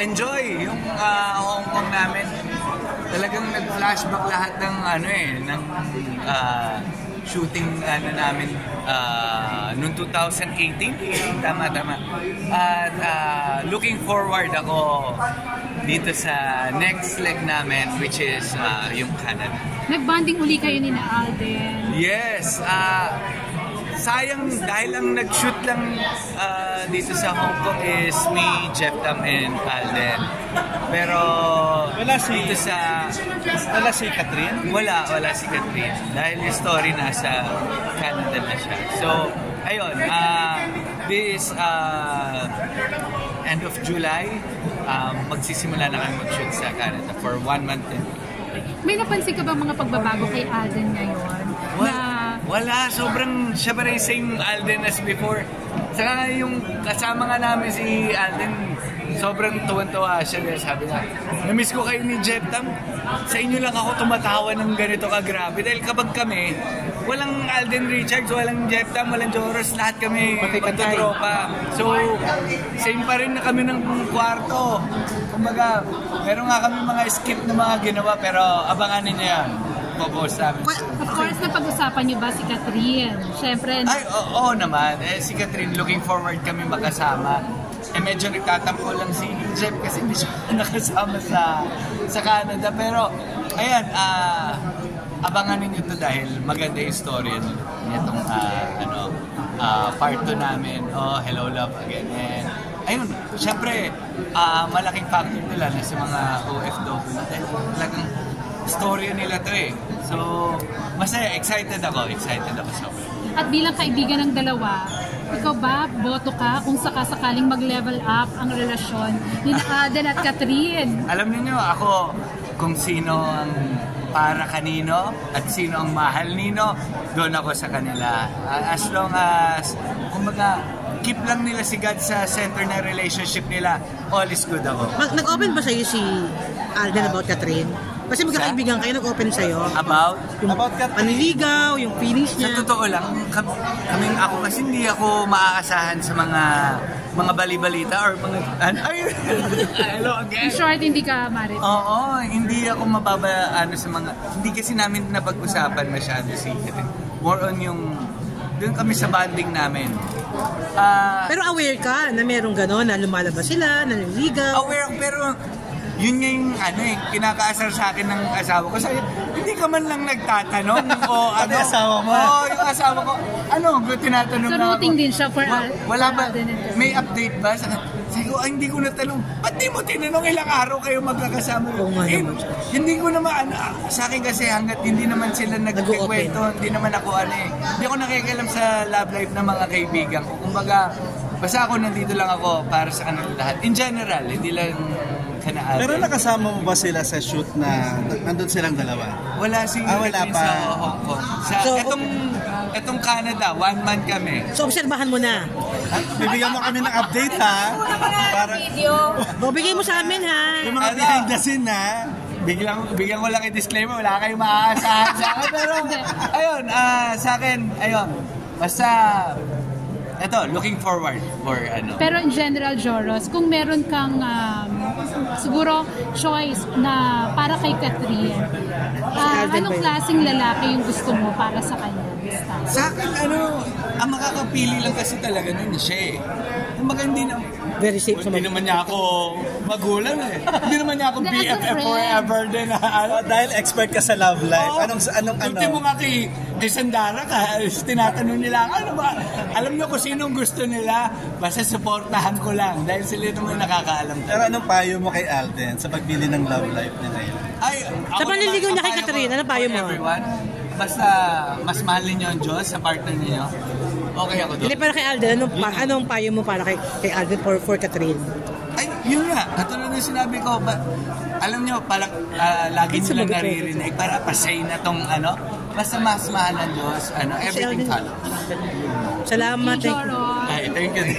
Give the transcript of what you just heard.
enjoy yung Hong Kong namin. Talagang nag-flashback lahat ng ng shooting namin noong 2018. Tama. At looking forward ako dito sa next leg namin, which is yung Canada. Nag-bonding uli kayo ni na Alden. Yes. Sayang dahil ang nag-shoot lang dito sa Hong Kong is me, Jeff Tam, and Alden. Pero wala si Catherine? Wala si Catherine. Dahil yung story nasa Canada na siya. So, ayun, this end of July, magsisimula na kami mag-shoot sa Canada for 1 month. May napansin ka ba mga pagbabago kay Alden ngayon? Wala, sobrang siya pa rin same Alden as before. Saka yung kasama nga namin si Alden, sobrang tuwan-tuwa siya. Sabi nga, namiss ko kayo ni Jeff Tam. Sa inyo lang ako tumatawa ng ganito kagrabe. Dahil kapag kami, walang Alden Richards, walang Jeff Tam, walang Joros, lahat kami magtutropa. So, same pa rin na kami ng kwarto. Kumbaga, meron nga kami mga skip na mga ginawa, pero abangan ninyo yan. Of course, napag-usapan niyo ba si Catherine? Siyempre. Ay, oo naman. Si Catherine, looking forward kami magkasama. Medyo nagtatampo lang si Jeff kasi hindi siya nakasama sa Canada. Pero, ayan, abangan ninyo ito dahil maganda yung story nitong part 2 namin. Oh, Hello Love Again. And, ayun, siyempre, malaking factor nila na sa mga OFW dahil talagang story nila to eh. So, masaya, excited ako sobrang. At bilang kaibigan ng dalawa, ikaw ba, boto ka kung sakasakaling mag-level up ang relasyon ni Alden at Catherine? Alam niyo ako kung sino ang para kanino at sino ang mahal nino, doon ako sa kanila. As long as, kumbaga, keep lang nila si God sa center ng relationship nila, all is good ako. Nag-open ba sa'yo si Alden about Catherine? Kasi magkakaibigan kayo, nag-open sa'yo. About paniligaw, yung feelings niya. Sa totoo lang, ako kasi hindi ako maaasahan sa mga bali-balita or mga hello again. In short, hindi ka married. Oo, hindi ako sa mga, hindi kasi namin napag-usapan masyado si Catherine. More on yung, doon kami sa bonding namin. Pero aware ka na merong gano'n, na lumalabas sila, na naliligaw. Aware, pero yun nga yung kinakaasar sa akin ng asawa ko. Sabi, hindi ka man lang nagtatanong o ano. Asawa mo? Oo, yung asawa ko. Tinatanong so, na ako. So, rooting din siya for wala ba? May update ba? Sabi ko, hindi ko natanong. Ba't di mo tinanong ilang araw kayo magkakasama? Hindi ko naman, sa akin kasi hanggat hindi naman sila nagkikwento, hindi naman ako hindi ako nakikialam sa love life ng mga kaibigan ko. Kumbaga, basta ako nandito lang ako para sa kanila lahat. In general, hindi lang kanaan. Pero nakasama mo ba sila sa shoot na nandun silang dalawa? Wala wala pa. Sa Hong Kong. Etong Canada, 1 month kami. So, obserbahan mo na. Bibigyan mo kami ng update ha. Para bigay mo sa amin ha. yung mga behind the scene ha. Bigyan ko lang i-disclaimer, wala kayong maaasahan sa akin. Pero, ayun, sa akin, ayun. Basta, ito, looking forward for Pero in general, Joros, kung meron kang siguro choice na para kay Catherine, anong klaseng lalaki yung gusto mo para sa kanya? Sa akin, ang makakapili lang kasi talaga nun siya eh. Kumbaga very safe hindi naman niya ako magulang eh. Hindi naman niya ako BFF forever din. Dahil expert ka sa love life. Anong Ultimo nga kay Sandara ka, tinatanong nila, ano ba? Alam niyo kung sinong gusto nila, basta supportahan ko lang dahil sila naman nakakaalam. Pero anong payo mo kay Alden sa pagpili ng love life niya ngayon? Sa panliligaw niya kay Catherine, anong payo mo? Everyone, basta mas mahalin niyo ang Diyos sa partner niyo. Okay ako doon. Hindi, pero kay Alden, anong payo mo para kay Alden for Catherine? Ay, yun nga. Katulad ng sinabi ko, alam nyo, lagi nyo lang naririnig para pasay na tong basta mas mahal ang Diyos, everything follows. Salamat. Thank you. Thank you.